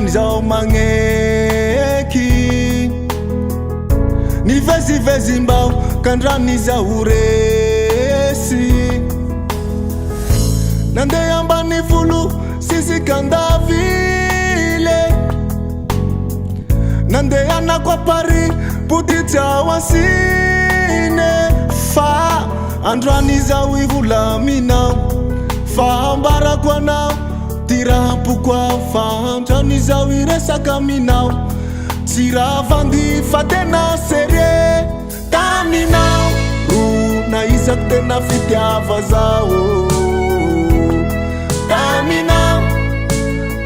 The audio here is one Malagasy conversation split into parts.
zao mangeki ni vezi mbao kandrani za uresi nande yamba ni vulu sisi kanda vile nande yana kwa pari putita wasine fa andrani za wivula mina fa ambara kwa nao tira pukwa fa andrani za wiresa kaminao tira vandi fatena serie kaminao na isak tena fitia vazao kaminao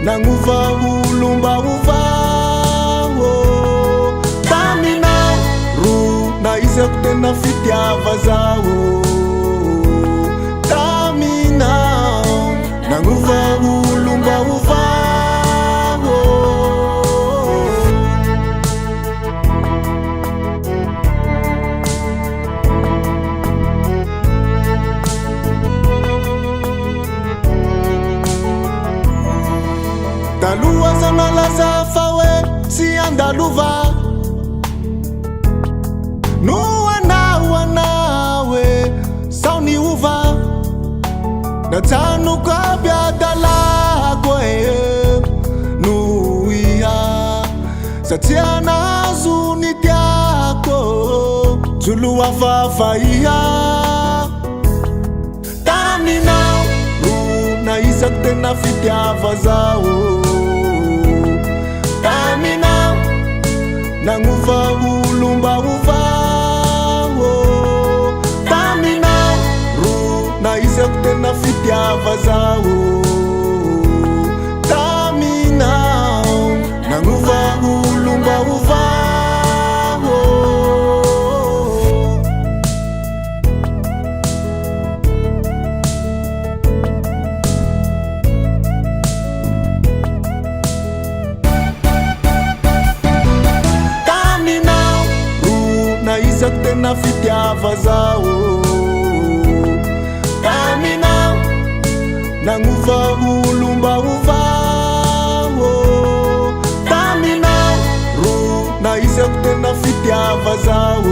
nanguva ulumba uvao kaminao na isak tena fitia vazao kaminao nanguva ulumba uvao Dalua sana la zafawe si andaluva nuwa nawe sauni uva na tanu kwa biadala kwe nuia satiana zuni tiako juluwa fafaia tani nao na isak tena fitia vazao kaminao nanguva ulumba uvao kaminao na isak tena fitia vazao kaminao nanguva ulumba uvao isak tena fitia vazao kaminao nanguva ulumba uvao kaminao na isak tena fitia vazao